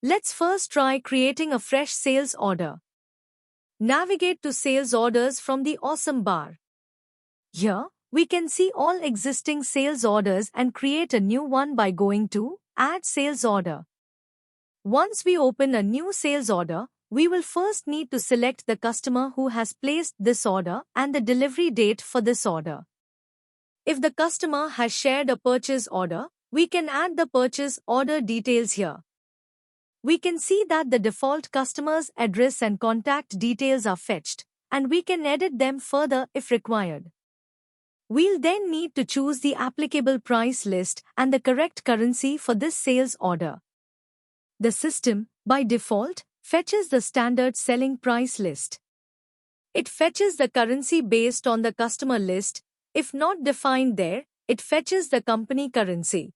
Let's first try creating a fresh sales order. Navigate to Sales Orders from the Awesome bar. Here, we can see all existing sales orders and create a new one by going to Add Sales Order. Once we open a new sales order, we will first need to select the customer who has placed this order and the delivery date for this order. If the customer has shared a purchase order, we can add the purchase order details here. We can see that the default customer's address and contact details are fetched, and we can edit them further if required. We'll then need to choose the applicable price list and the correct currency for this sales order. The system, by default, fetches the standard selling price list. It fetches the currency based on the customer list. If not defined there, it fetches the company currency.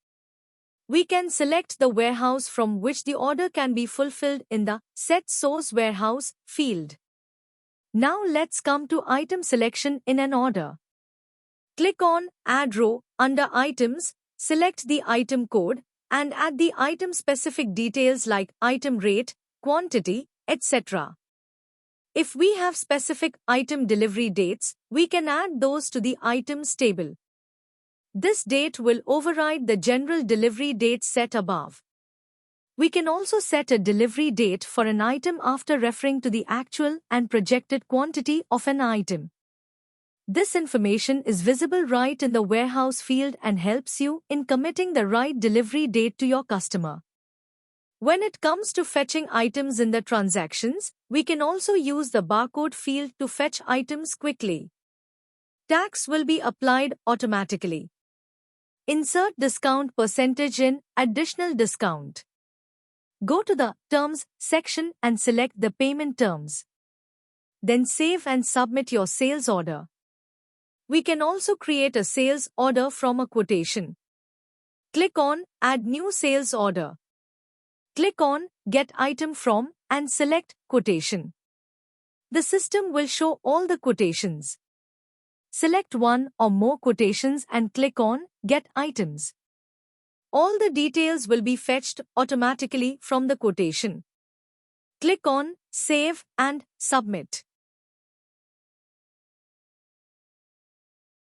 We can select the warehouse from which the order can be fulfilled in the Set Source Warehouse field. Now let's come to item selection in an order. Click on Add Row under Items, select the item code, and add the item-specific details like item rate, quantity, etc. If we have specific item delivery dates, we can add those to the items table. This date will override the general delivery date set above. We can also set a delivery date for an item after referring to the actual and projected quantity of an item. This information is visible right in the warehouse field and helps you in committing the right delivery date to your customer. When it comes to fetching items in the transactions, we can also use the barcode field to fetch items quickly. Tax will be applied automatically. Insert discount percentage in Additional Discount. Go to the Terms section and select the payment terms. Then save and submit your sales order. We can also create a sales order from a quotation. Click on Add New Sales Order. Click on Get Item From and select Quotation. The system will show all the quotations. Select one or more quotations and click on Get Items. All the details will be fetched automatically from the quotation. Click on Save and Submit.